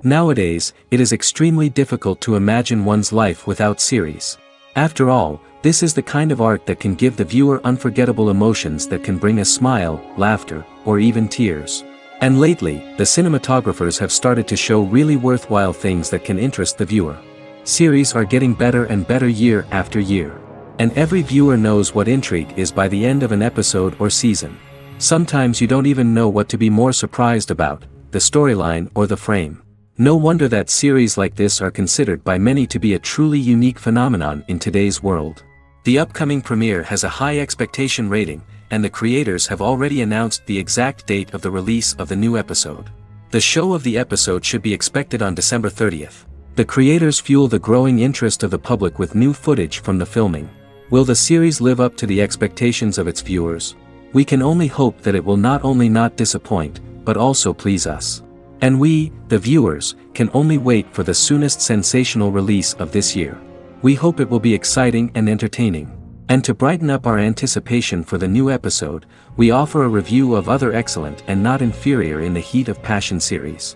Nowadays, it is extremely difficult to imagine one's life without series. After all, this is the kind of art that can give the viewer unforgettable emotions that can bring a smile, laughter, or even tears. And lately, the cinematographers have started to show really worthwhile things that can interest the viewer. Series are getting better and better year after year. And every viewer knows what intrigue is by the end of an episode or season. Sometimes you don't even know what to be more surprised about, the storyline or the frame. No wonder that series like this are considered by many to be a truly unique phenomenon in today's world. The upcoming premiere has a high expectation rating, and the creators have already announced the exact date of the release of the new episode. The show of the episode should be expected on December 30th. The creators fuel the growing interest of the public with new footage from the filming. Will the series live up to the expectations of its viewers? We can only hope that it will not only not disappoint, but also please us. And we, the viewers, can only wait for the soonest sensational release of this year. We hope it will be exciting and entertaining. And to brighten up our anticipation for the new episode, we offer a review of other excellent and not inferior in the Heat of Passion series.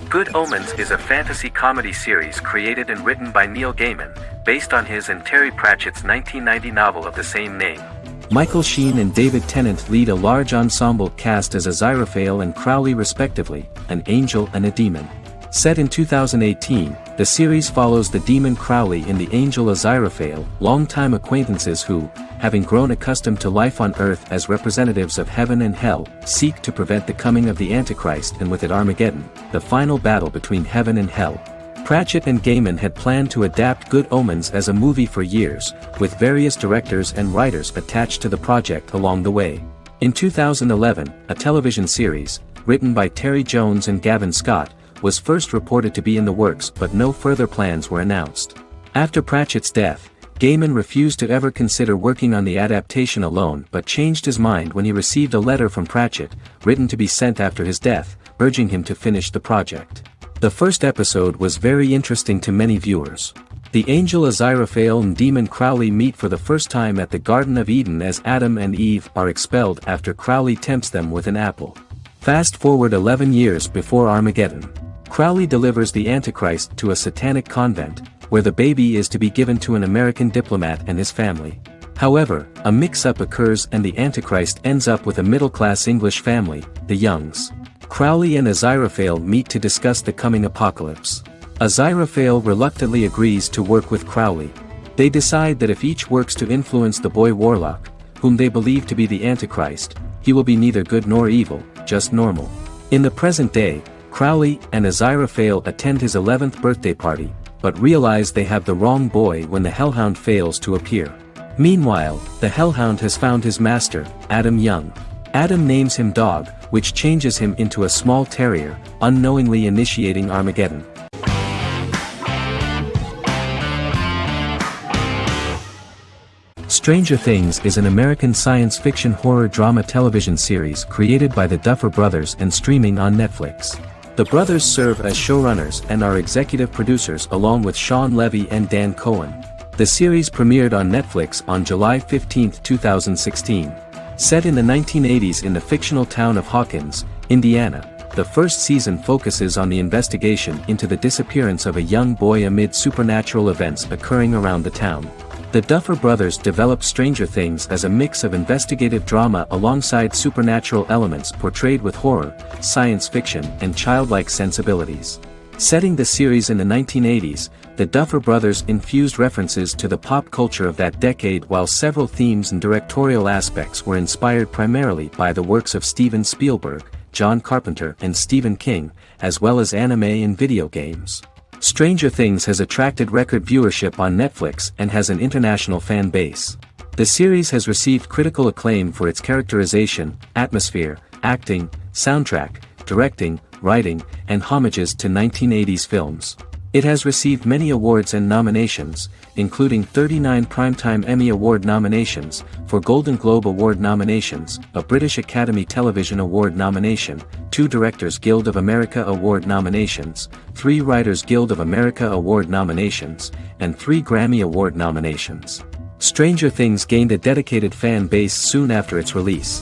Good Omens is a fantasy comedy series created and written by Neil Gaiman, based on his and Terry Pratchett's 1990 novel of the same name. Michael Sheen and David Tennant lead a large ensemble cast as Aziraphale and Crowley respectively, an angel and a demon. Set in 2018, the series follows the demon Crowley and the angel Aziraphale, longtime acquaintances who, having grown accustomed to life on Earth as representatives of heaven and hell, seek to prevent the coming of the Antichrist and with it Armageddon, the final battle between heaven and hell. Pratchett and Gaiman had planned to adapt Good Omens as a movie for years, with various directors and writers attached to the project along the way. In 2011, a television series, written by Terry Jones and Gavin Scott, was first reported to be in the works but no further plans were announced. After Pratchett's death, Gaiman refused to ever consider working on the adaptation alone but changed his mind when he received a letter from Pratchett, written to be sent after his death, urging him to finish the project. The first episode was very interesting to many viewers. The angel Aziraphale and demon Crowley meet for the first time at the Garden of Eden as Adam and Eve are expelled after Crowley tempts them with an apple. Fast forward 11 years before Armageddon. Crowley delivers the Antichrist to a satanic convent, where the baby is to be given to an American diplomat and his family. However, a mix-up occurs and the Antichrist ends up with a middle-class English family, the Youngs. Crowley and Aziraphale meet to discuss the coming apocalypse. Aziraphale reluctantly agrees to work with Crowley. They decide that if each works to influence the boy Warlock, whom they believe to be the Antichrist, he will be neither good nor evil, just normal. In the present day, Crowley and Aziraphale attend his 11th birthday party, but realize they have the wrong boy when the Hellhound fails to appear. Meanwhile, the Hellhound has found his master, Adam Young. Adam names him Dog, which changes him into a small terrier, unknowingly initiating Armageddon. Stranger Things is an American science fiction horror drama television series created by the Duffer Brothers and streaming on Netflix. The brothers serve as showrunners and are executive producers along with Sean Levy and Dan Cohen. The series premiered on Netflix on July 15, 2016. Set in the 1980s in the fictional town of Hawkins, Indiana, the first season focuses on the investigation into the disappearance of a young boy amid supernatural events occurring around the town. The Duffer Brothers developed Stranger Things as a mix of investigative drama alongside supernatural elements portrayed with horror, science fiction, and childlike sensibilities. Setting the series in the 1980s, the Duffer Brothers infused references to the pop culture of that decade while several themes and directorial aspects were inspired primarily by the works of Steven Spielberg, John Carpenter and Stephen King, as well as anime and video games. Stranger Things has attracted record viewership on Netflix and has an international fan base. The series has received critical acclaim for its characterization, atmosphere, acting, soundtrack, directing, writing, and homages to 1980s films. It has received many awards and nominations, including 39 Primetime Emmy Award nominations, 4 Golden Globe Award nominations, a British Academy Television Award nomination, 2 Directors Guild of America Award nominations, 3 Writers Guild of America Award nominations, and 3 Grammy Award nominations. Stranger Things gained a dedicated fan base soon after its release.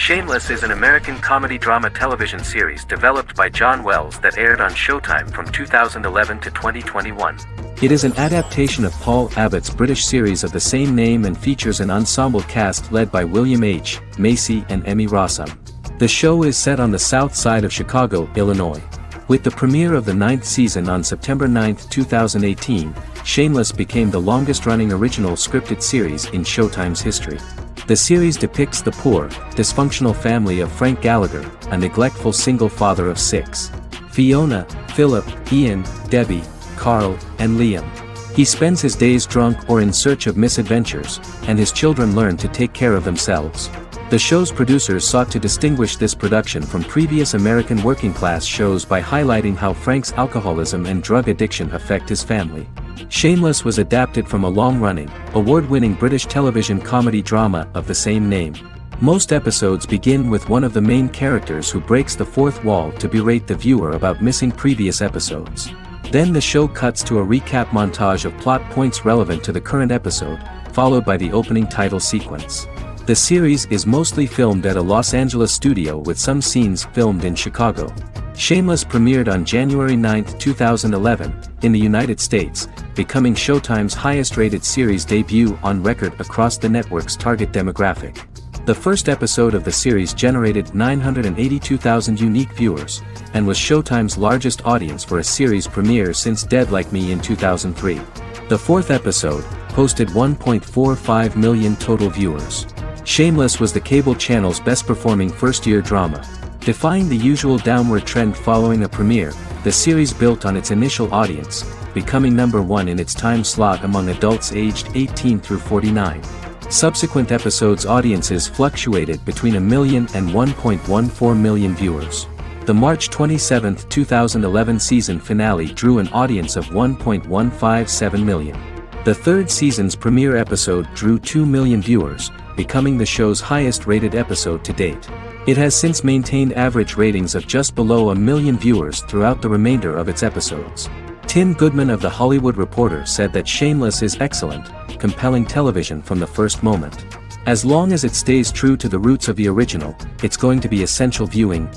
Shameless is an American comedy drama television series developed by John Wells that aired on Showtime from 2011 to 2021. It is an adaptation of Paul Abbott's British series of the same name and features an ensemble cast led by William H. Macy and Emmy Rossum. The show is set on the south side of Chicago, Illinois. With the premiere of the 9th season on September 9, 2018, Shameless became the longest-running original scripted series in Showtime's history. The series depicts the poor, dysfunctional family of Frank Gallagher, a neglectful single father of 6. Fiona, Philip, Ian, Debbie, Carl, and Liam. He spends his days drunk or in search of misadventures, and his children learn to take care of themselves. The show's producers sought to distinguish this production from previous American working-class shows by highlighting how Frank's alcoholism and drug addiction affect his family. Shameless was adapted from a long-running, award-winning British television comedy drama of the same name. Most episodes begin with one of the main characters who breaks the fourth wall to berate the viewer about missing previous episodes. Then the show cuts to a recap montage of plot points relevant to the current episode, followed by the opening title sequence. The series is mostly filmed at a Los Angeles studio with some scenes filmed in Chicago. Shameless premiered on January 9, 2011, in the United States, becoming Showtime's highest-rated series debut on record across the network's target demographic. The first episode of the series generated 982,000 unique viewers, and was Showtime's largest audience for a series premiere since Dead Like Me in 2003. The fourth episode posted 1.45 million total viewers. Shameless was the cable channel's best-performing first-year drama. Defying the usual downward trend following a premiere, the series built on its initial audience, becoming number 1 in its time slot among adults aged 18 through 49. Subsequent episodes' audiences fluctuated between 1 million and 1.14 million viewers. The March 27, 2011 season finale drew an audience of 1.157 million. The third season's premiere episode drew 2 million viewers, becoming the show's highest-rated episode to date. It has since maintained average ratings of just below 1 million viewers throughout the remainder of its episodes. Tim Goodman of The Hollywood Reporter said that Shameless is excellent, compelling television from the first moment. As long as it stays true to the roots of the original, it's going to be essential viewing.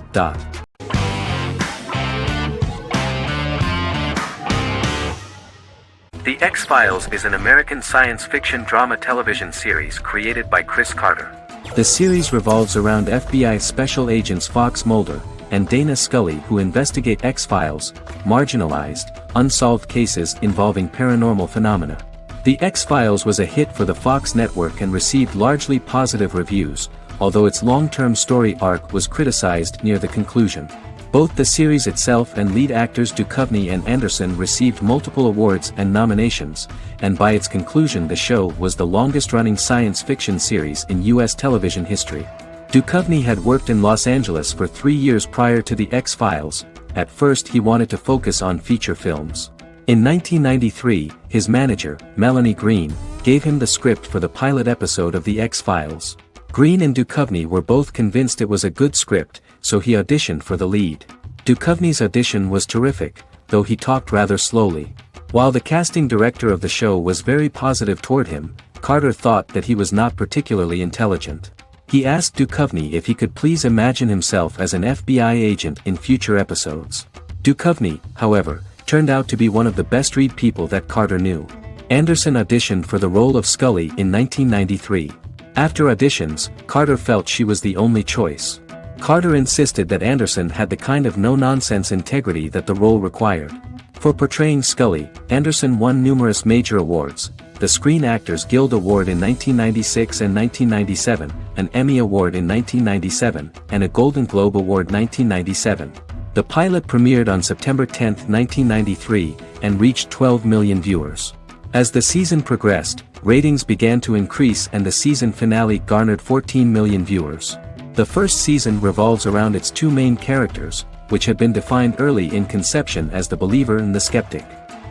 The X-Files is an American science fiction drama television series created by Chris Carter. The series revolves around FBI special agents Fox Mulder and Dana Scully who investigate X-Files, marginalized, unsolved cases involving paranormal phenomena. The X-Files was a hit for the Fox network and received largely positive reviews, although its long-term story arc was criticized near the conclusion. Both the series itself and lead actors Duchovny and Anderson received multiple awards and nominations, and by its conclusion the show was the longest-running science fiction series in U.S. television history. Duchovny had worked in Los Angeles for 3 years prior to The X-Files. At first he wanted to focus on feature films. In 1993, his manager, Melanie Green, gave him the script for the pilot episode of The X-Files. Green and Duchovny were both convinced it was a good script, so he auditioned for the lead. Duchovny's audition was terrific, though he talked rather slowly. While the casting director of the show was very positive toward him, Carter thought that he was not particularly intelligent. He asked Duchovny if he could please imagine himself as an FBI agent in future episodes. Duchovny, however, turned out to be one of the best-read people that Carter knew. Anderson auditioned for the role of Scully in 1993. After auditions, Carter felt she was the only choice. Carter insisted that Anderson had the kind of no-nonsense integrity that the role required. For portraying Scully, Anderson won numerous major awards, the Screen Actors Guild Award in 1996 and 1997, an Emmy Award in 1997, and a Golden Globe Award 1997. The pilot premiered on September 10, 1993, and reached 12 million viewers. As the season progressed, ratings began to increase and the season finale garnered 14 million viewers. The first season revolves around its 2 main characters, which had been defined early in conception as the believer and the skeptic.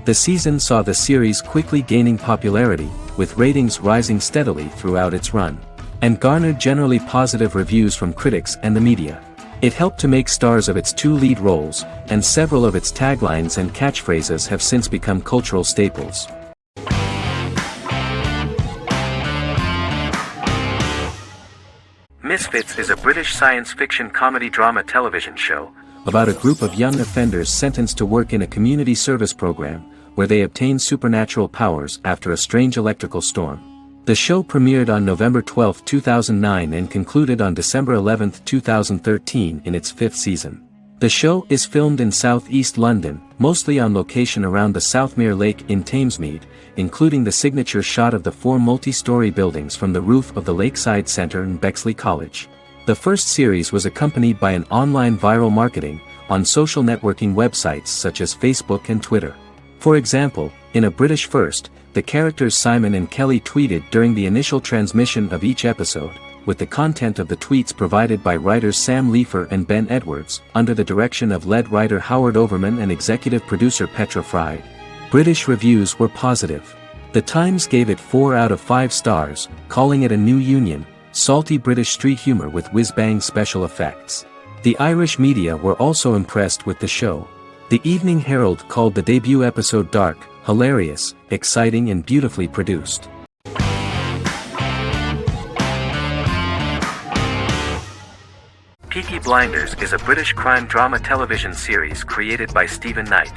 The season saw the series quickly gaining popularity, with ratings rising steadily throughout its run, and garnered generally positive reviews from critics and the media. It helped to make stars of its 2 lead roles, and several of its taglines and catchphrases have since become cultural staples. Misfits is a British science fiction comedy drama television show about a group of young offenders sentenced to work in a community service program, where they obtain supernatural powers after a strange electrical storm. The show premiered on November 12, 2009 and concluded on December 11, 2013 in its 5th season. The show is filmed in southeast London, mostly on location around the Southmere Lake in Thamesmead, including the signature shot of the 4 multi-story buildings from the roof of the Lakeside Centre in Bexley College. The first series was accompanied by an online viral marketing on social networking websites such as Facebook and Twitter. For example, in a British first, the characters Simon and Kelly tweeted during the initial transmission of each episode, with the content of the tweets provided by writers Sam Leifer and Ben Edwards, under the direction of lead writer Howard Overman and executive producer Petra Fried. British reviews were positive. The Times gave it 4 out of 5 stars, calling it a new union, salty British street humour with whiz-bang special effects. The Irish media were also impressed with the show. The Evening Herald called the debut episode dark, hilarious, exciting and beautifully produced. Peaky Blinders is a British crime drama television series created by Stephen Knight.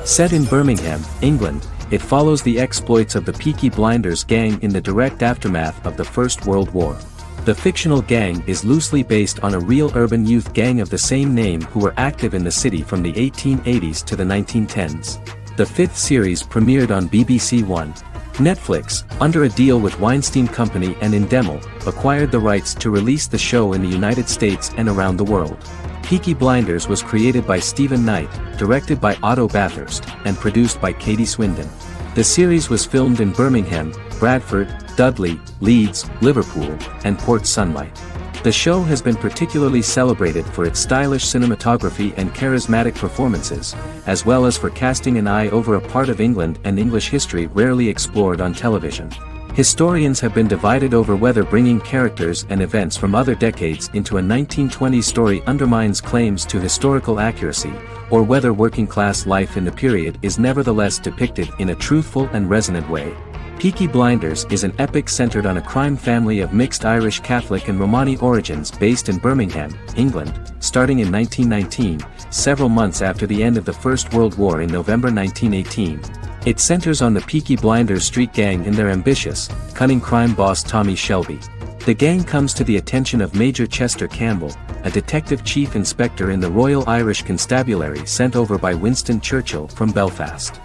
Set in Birmingham, England, it follows the exploits of the Peaky Blinders gang in the direct aftermath of the First World War. The fictional gang is loosely based on a real urban youth gang of the same name who were active in the city from the 1880s to the 1910s. The 5th series premiered on BBC One. Netflix, under a deal with Weinstein Company and Endemol, acquired the rights to release the show in the United States and around the world. Peaky Blinders was created by Stephen Knight, directed by Otto Bathurst, and produced by Katie Swindon. The series was filmed in Birmingham, Bradford, Dudley, Leeds, Liverpool, and Port Sunlight. The show has been particularly celebrated for its stylish cinematography and charismatic performances, as well as for casting an eye over a part of England and English history rarely explored on television. Historians have been divided over whether bringing characters and events from other decades into a 1920s story undermines claims to historical accuracy, or whether working-class life in the period is nevertheless depicted in a truthful and resonant way. Peaky Blinders is an epic centered on a crime family of mixed Irish Catholic and Romani origins based in Birmingham, England, starting in 1919, several months after the end of the First World War in November 1918. It centers on the Peaky Blinders street gang and their ambitious, cunning crime boss Tommy Shelby. The gang comes to the attention of Major Chester Campbell, a detective chief inspector in the Royal Irish Constabulary sent over by Winston Churchill from Belfast.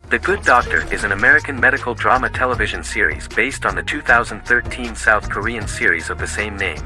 The Good Doctor is an American medical drama television series based on the 2013 South Korean series of the same name.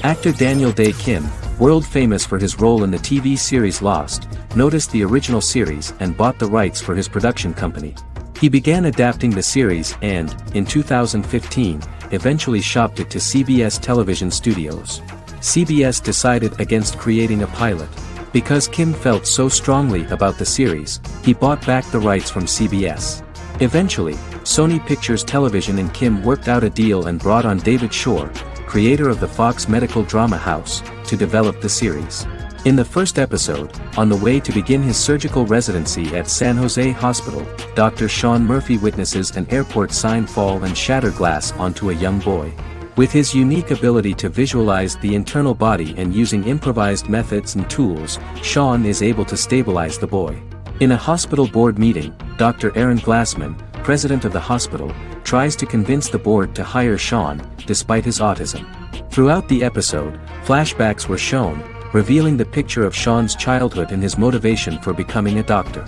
Actor Daniel Dae Kim, world famous for his role in the TV series Lost, noticed the original series and bought the rights for his production company. He began adapting the series and, in 2015, eventually shopped it to CBS Television Studios. CBS decided against creating a pilot. Because Kim felt so strongly about the series, he bought back the rights from CBS. Eventually, Sony Pictures Television and Kim worked out a deal and brought on David Shore, creator of the Fox medical drama house, to develop the series. In the first episode, on the way to begin his surgical residency at San Jose Hospital, Dr. Sean Murphy witnesses an airport sign fall and shatter glass onto a young boy. With his unique ability to visualize the internal body and using improvised methods and tools, Sean is able to stabilize the boy. In a hospital board meeting, Dr. Aaron Glassman, president of the hospital, tries to convince the board to hire Sean, despite his autism. Throughout the episode, flashbacks were shown, revealing the picture of Sean's childhood and his motivation for becoming a doctor.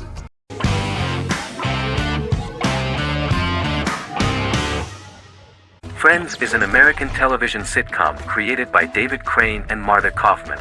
Friends is an American television sitcom created by David Crane and Martha Kaufman.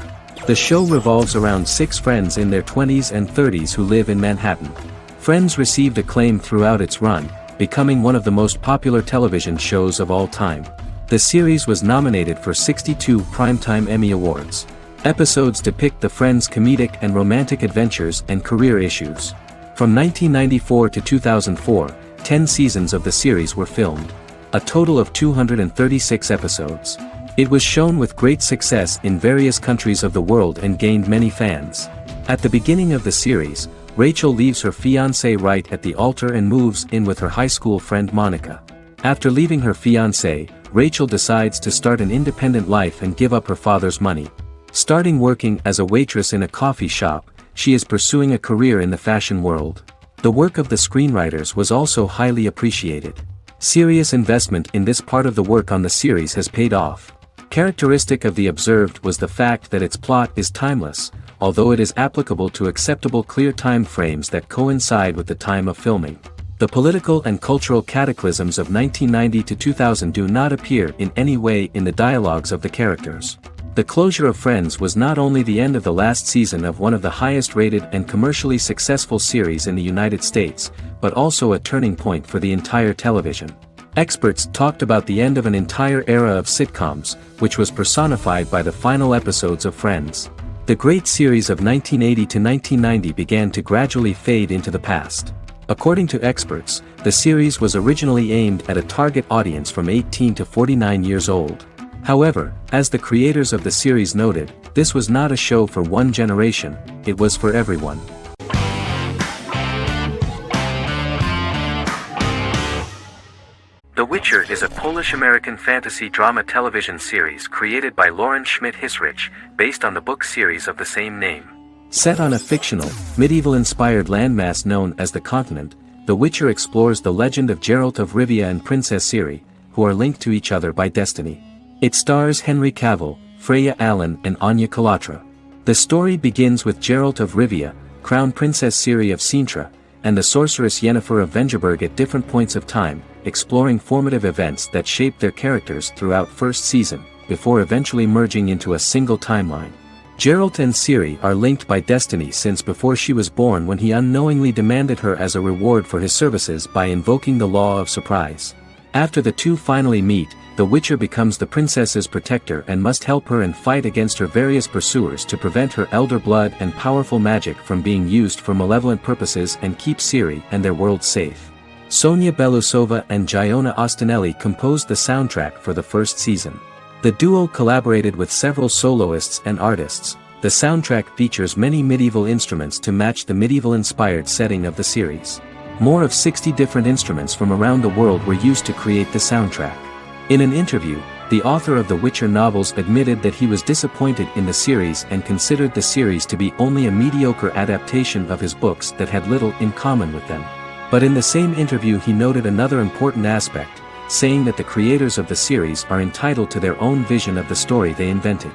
The show revolves around 6 friends in their 20s and 30s who live in Manhattan. Friends received acclaim throughout its run, becoming one of the most popular television shows of all time. The series was nominated for 62 Primetime Emmy Awards. Episodes depict the friends' comedic and romantic adventures and career issues. From 1994 to 2004, 10 seasons of the series were filmed. A total of 236 episodes. It was shown with great success in various countries of the world and gained many fans. At the beginning of the series, Rachel leaves her fiancé right at the altar and moves in with her high school friend Monica. After leaving her fiancé, Rachel decides to start an independent life and give up her father's money. Starting working as a waitress in a coffee shop, she is pursuing a career in the fashion world. The work of the screenwriters was also highly appreciated. Serious investment in this part of the work on the series has paid off. Characteristic of The Observed was the fact that its plot is timeless, although it is applicable to acceptable clear time frames that coincide with the time of filming. The political and cultural cataclysms of 1990 to 2000 do not appear in any way in the dialogues of the characters. The closure of Friends was not only the end of the last season of one of the highest-rated and commercially successful series in the United States, but also a turning point for the entire television. Experts talked about the end of an entire era of sitcoms, which was personified by the final episodes of Friends. The great series of 1980 to 1990 began to gradually fade into the past. According to experts, the series was originally aimed at a target audience from 18 to 49 years old. However, as the creators of the series noted, this was not a show for one generation, it was for everyone. The Witcher is a Polish-American fantasy drama television series created by Lauren Schmidt-Hissrich, based on the book series of the same name. Set on a fictional, medieval-inspired landmass known as the Continent, The Witcher explores the legend of Geralt of Rivia and Princess Ciri, who are linked to each other by destiny. It stars Henry Cavill, Freya Allan and Anya Chalotra. The story begins with Geralt of Rivia, Crown Princess Ciri of Sintra, and the sorceress Yennefer of Vengerberg at different points of time, exploring formative events that shaped their characters throughout first season, before eventually merging into a single timeline. Geralt and Ciri are linked by destiny since before she was born when he unknowingly demanded her as a reward for his services by invoking the law of surprise. After the two finally meet, the Witcher becomes the princess's protector and must help her and fight against her various pursuers to prevent her elder blood and powerful magic from being used for malevolent purposes and keep Ciri and their world safe. Sonia Belousova and Giona Ostinelli composed the soundtrack for the first season. The duo collaborated with several soloists and artists. The soundtrack features many medieval instruments to match the medieval-inspired setting of the series. More of 60 different instruments from around the world were used to create the soundtrack. In an interview, the author of the Witcher novels admitted that he was disappointed in the series and considered the series to be only a mediocre adaptation of his books that had little in common with them. But in the same interview he noted another important aspect, saying that the creators of the series are entitled to their own vision of the story they invented.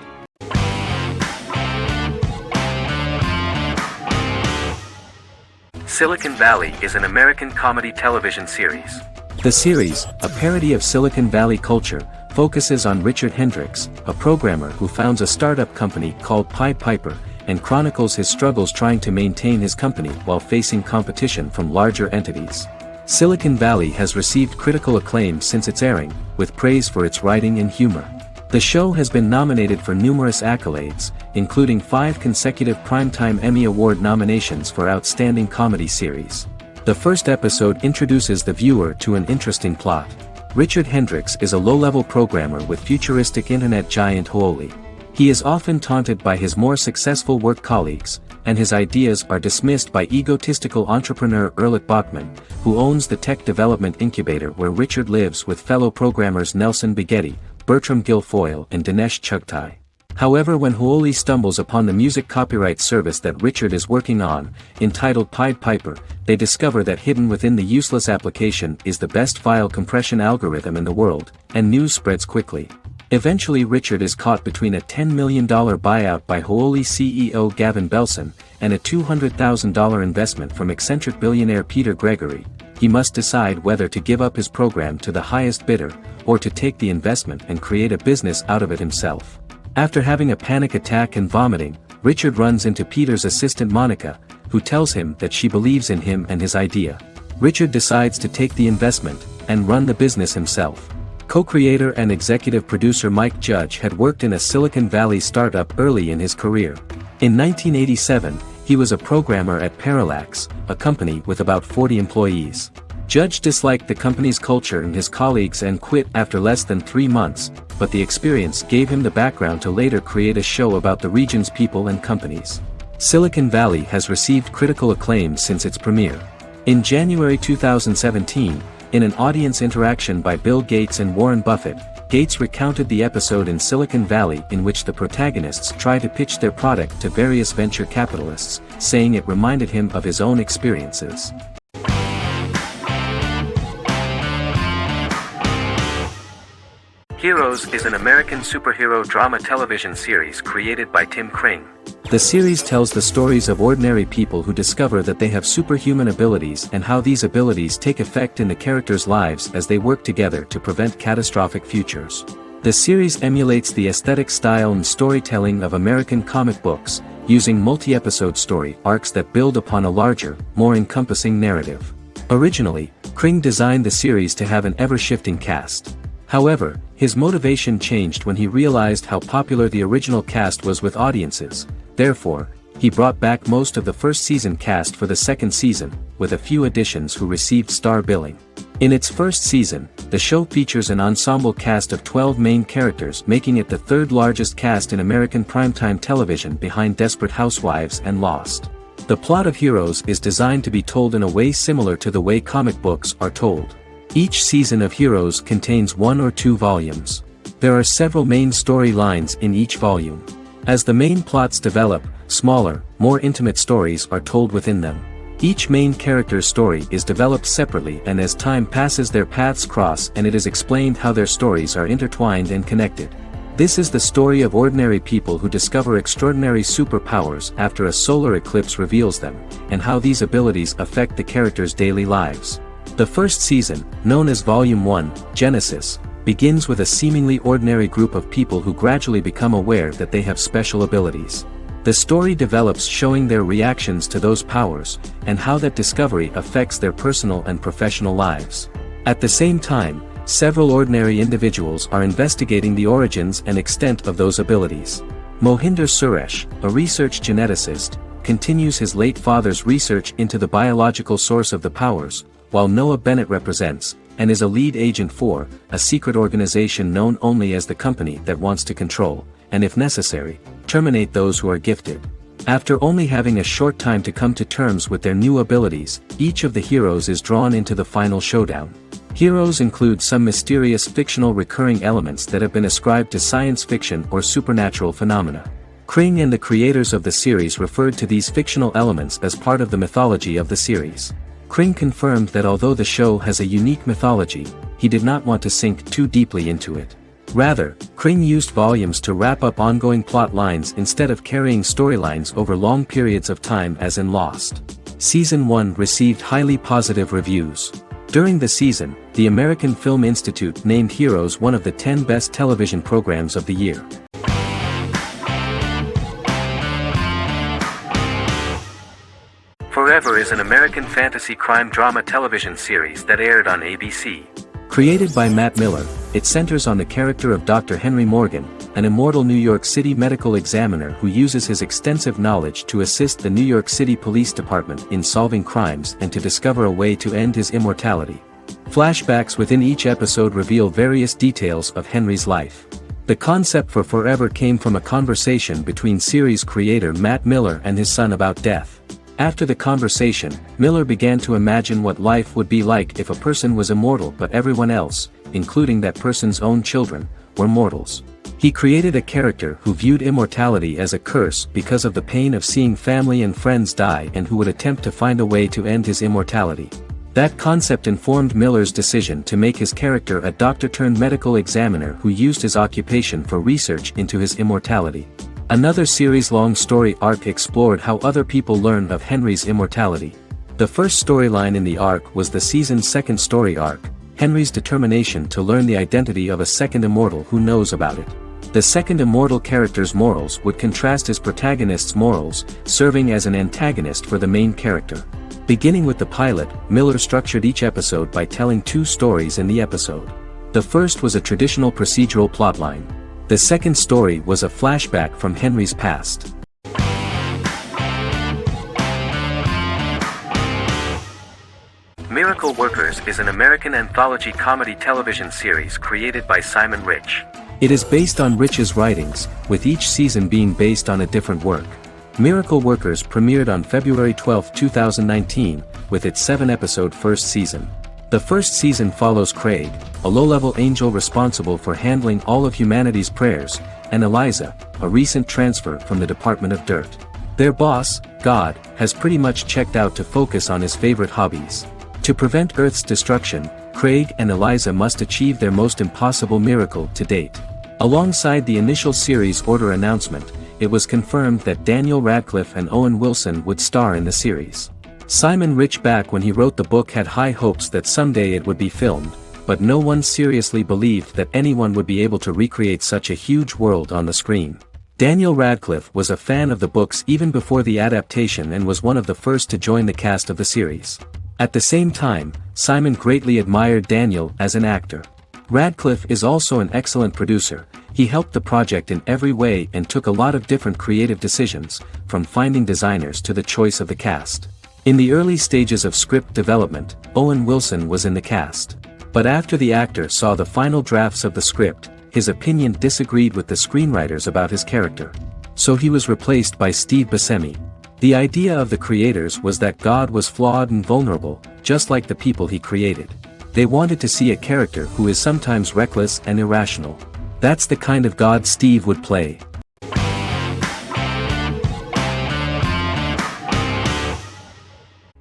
Silicon Valley is an American comedy television series. The series, a parody of Silicon Valley culture, focuses on Richard Hendricks, a programmer who founds a startup company called Pied Piper, and chronicles his struggles trying to maintain his company while facing competition from larger entities. Silicon Valley has received critical acclaim since its airing, with praise for its writing and humor. The show has been nominated for numerous accolades, including 5 consecutive Primetime Emmy Award nominations for Outstanding Comedy Series. The first episode introduces the viewer to an interesting plot. Richard Hendricks is a low-level programmer with futuristic internet giant Huawei. He is often taunted by his more successful work colleagues, and his ideas are dismissed by egotistical entrepreneur Erlich Bachman, who owns the tech development incubator where Richard lives with fellow programmers Nelson Bighetti, Bertram Guilfoyle and Dinesh Chugtai. However, when Huawei stumbles upon the music copyright service that Richard is working on, entitled Pied Piper, they discover that hidden within the useless application is the best file compression algorithm in the world, and news spreads quickly. Eventually Richard is caught between a $10 million buyout by Huawei CEO Gavin Belson, and a $200,000 investment from eccentric billionaire Peter Gregory. He must decide whether to give up his program to the highest bidder, or to take the investment and create a business out of it himself. After having a panic attack and vomiting, Richard runs into Peter's assistant Monica, who tells him that she believes in him and his idea. Richard decides to take the investment, and run the business himself. Co-creator and executive producer Mike Judge had worked in a Silicon Valley startup early in his career. In 1987, he was a programmer at Parallax, a company with about 40 employees. Judge disliked the company's culture and his colleagues and quit after less than 3 months, but the experience gave him the background to later create a show about the region's people and companies. Silicon Valley has received critical acclaim since its premiere. In January 2017, in an audience interaction by Bill Gates and Warren Buffett, Gates recounted the episode in Silicon Valley in which the protagonists try to pitch their product to various venture capitalists, saying it reminded him of his own experiences. Heroes is an American superhero drama television series created by Tim Kring. The series tells the stories of ordinary people who discover that they have superhuman abilities and how these abilities take effect in the characters' lives as they work together to prevent catastrophic futures. The series emulates the aesthetic style and storytelling of American comic books, using multi-episode story arcs that build upon a larger, more encompassing narrative. Originally, Kring designed the series to have an ever-shifting cast. However, his motivation changed when he realized how popular the original cast was with audiences. Therefore, he brought back most of the first season cast for the second season, with a few additions who received star billing. In its first season, the show features an ensemble cast of 12 main characters, making it the third largest cast in American primetime television behind Desperate Housewives and Lost. The plot of Heroes is designed to be told in a way similar to the way comic books are told. Each season of Heroes contains 1 or 2 volumes. There are several main storylines in each volume. As the main plots develop, smaller, more intimate stories are told within them. Each main character's story is developed separately, and as time passes their paths cross and it is explained how their stories are intertwined and connected. This is the story of ordinary people who discover extraordinary superpowers after a solar eclipse reveals them, and how these abilities affect the characters' daily lives. The first season, known as Volume 1, Genesis, begins with a seemingly ordinary group of people who gradually become aware that they have special abilities. The story develops showing their reactions to those powers, and how that discovery affects their personal and professional lives. At the same time, several ordinary individuals are investigating the origins and extent of those abilities. Mohinder Suresh, a research geneticist, continues his late father's research into the biological source of the powers, while Noah Bennett represents, and is a lead agent for, a secret organization known only as the company that wants to control, and if necessary, terminate those who are gifted. After only having a short time to come to terms with their new abilities, each of the heroes is drawn into the final showdown. Heroes include some mysterious fictional recurring elements that have been ascribed to science fiction or supernatural phenomena. Kring and the creators of the series referred to these fictional elements as part of the mythology of the series. Kring confirmed that although the show has a unique mythology, he did not want to sink too deeply into it. Rather, Kring used volumes to wrap up ongoing plot lines instead of carrying storylines over long periods of time as in Lost. Season 1 received highly positive reviews. During the season, the American Film Institute named Heroes one of the 10 best television programs of the year. Forever is an American fantasy crime drama television series that aired on ABC. Created by Matt Miller, it centers on the character of Dr. Henry Morgan, an immortal New York City medical examiner who uses his extensive knowledge to assist the New York City Police Department in solving crimes and to discover a way to end his immortality. Flashbacks within each episode reveal various details of Henry's life. The concept for Forever came from a conversation between series creator Matt Miller and his son about death. After the conversation, Miller began to imagine what life would be like if a person was immortal but everyone else, including that person's own children, were mortals. He created a character who viewed immortality as a curse because of the pain of seeing family and friends die and who would attempt to find a way to end his immortality. That concept informed Miller's decision to make his character a doctor-turned-medical examiner who used his occupation for research into his immortality. Another series-long story arc explored how other people learned of Henry's immortality. The first storyline in the arc was the season's second story arc, Henry's determination to learn the identity of a second immortal who knows about it. The second immortal character's morals would contrast his protagonist's morals, serving as an antagonist for the main character. Beginning with the pilot, Miller structured each episode by telling 2 stories in the episode. The first was a traditional procedural plotline. The second story was a flashback from Henry's past. Miracle Workers is an American anthology comedy television series created by Simon Rich. It is based on Rich's writings, with each season being based on a different work. Miracle Workers premiered on February 12, 2019, with its 7-episode first season. The first season follows Craig, a low-level angel responsible for handling all of humanity's prayers, and Eliza, a recent transfer from the Department of Dirt. Their boss, God, has pretty much checked out to focus on his favorite hobbies. To prevent Earth's destruction, Craig and Eliza must achieve their most impossible miracle to date. Alongside the initial series order announcement, it was confirmed that Daniel Radcliffe and Owen Wilson would star in the series. Simon Rich, back when he wrote the book, had high hopes that someday it would be filmed, but no one seriously believed that anyone would be able to recreate such a huge world on the screen. Daniel Radcliffe was a fan of the books even before the adaptation and was one of the first to join the cast of the series. At the same time, Simon greatly admired Daniel as an actor. Radcliffe is also an excellent producer. He helped the project in every way and took a lot of different creative decisions, from finding designers to the choice of the cast. In the early stages of script development, Owen Wilson was in the cast. But after the actor saw the final drafts of the script, his opinion disagreed with the screenwriters about his character. So he was replaced by Steve Buscemi. The idea of the creators was that God was flawed and vulnerable, just like the people he created. They wanted to see a character who is sometimes reckless and irrational. That's the kind of God Steve would play.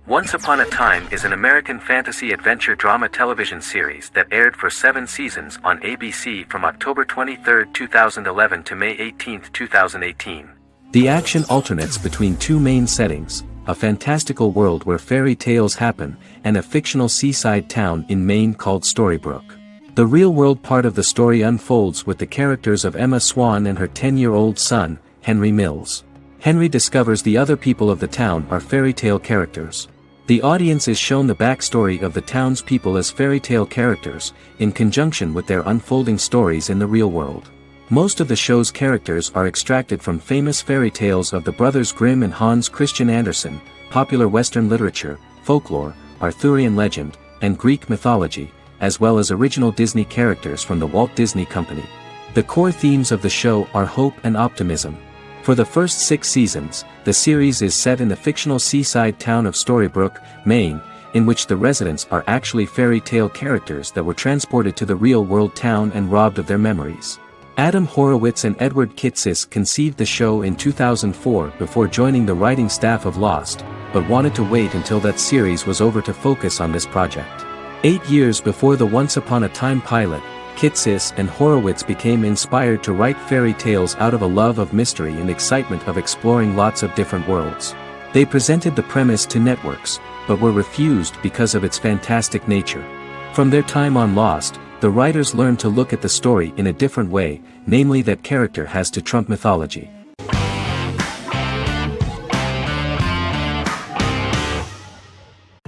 Once Upon a Time is an American fantasy adventure drama television series that aired for 7 seasons on ABC from October 23, 2011 to May 18, 2018. The action alternates between two main settings: a fantastical world where fairy tales happen, and a fictional seaside town in Maine called Storybrooke. The real-world part of the story unfolds with the characters of Emma Swan and her 10-year-old son, Henry Mills. Henry discovers the other people of the town are fairy tale characters. The audience is shown the backstory of the townspeople as fairy tale characters, in conjunction with their unfolding stories in the real world. Most of the show's characters are extracted from famous fairy tales of the Brothers Grimm and Hans Christian Andersen, popular Western literature, folklore, Arthurian legend, and Greek mythology, as well as original Disney characters from the Walt Disney Company. The core themes of the show are hope and optimism. For the first 6 seasons, the series is set in the fictional seaside town of Storybrooke, Maine, in which the residents are actually fairy tale characters that were transported to the real-world town and robbed of their memories. Adam Horowitz and Edward Kitsis conceived the show in 2004 before joining the writing staff of Lost, but wanted to wait until that series was over to focus on this project. 8 years before the Once Upon a Time pilot, Kitsis and Horowitz became inspired to write fairy tales out of a love of mystery and excitement of exploring lots of different worlds. They presented the premise to networks, but were refused because of its fantastic nature. From their time on Lost, the writers learned to look at the story in a different way, namely that character has to trump mythology.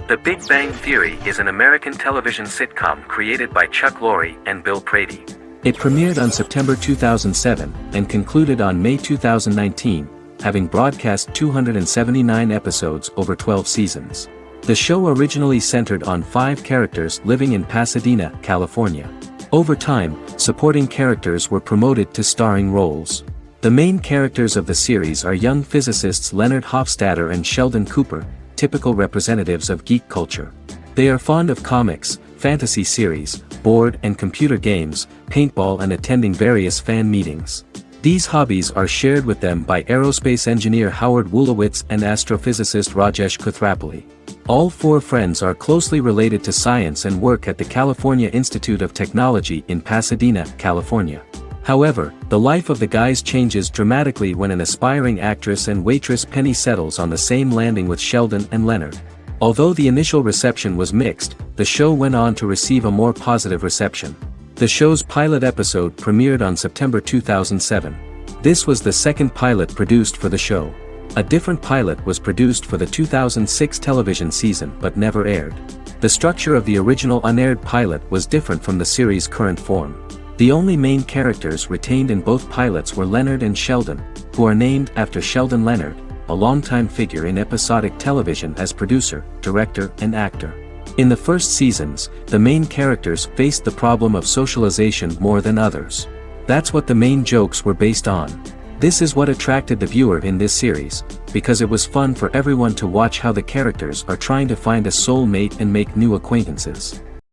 The Big Bang Theory is an American television sitcom created by Chuck Lorre and Bill Prady. It premiered on September 2007 and concluded on May 2019, having broadcast 279 episodes over 12 seasons. The show originally centered on 5 characters living in Pasadena, California. Over time, supporting characters were promoted to starring roles. The main characters of the series are young physicists Leonard Hofstadter and Sheldon Cooper, typical representatives of geek culture. They are fond of comics, fantasy series, board and computer games, paintball, and attending various fan meetings. These hobbies are shared with them by aerospace engineer Howard Wolowitz and astrophysicist Rajesh Kuthrapalli. All 4 friends are closely related to science and work at the California Institute of Technology in Pasadena, California. However, the life of the guys changes dramatically when an aspiring actress and waitress Penny settles on the same landing with Sheldon and Leonard. Although the initial reception was mixed, the show went on to receive a more positive reception. The show's pilot episode premiered on September 2007. This was the second pilot produced for the show. A different pilot was produced for the 2006 television season but never aired. The structure of the original unaired pilot was different from the series' current form. The only main characters retained in both pilots were Leonard and Sheldon, who are named after Sheldon Leonard, a longtime figure in episodic television as producer, director, and actor. In the first seasons, the main characters faced the problem of socialization more than others. That's what the main jokes were based on. This is what attracted the viewer in this series, because it was fun for everyone to watch how the characters are trying to find a soul mate and make new acquaintances.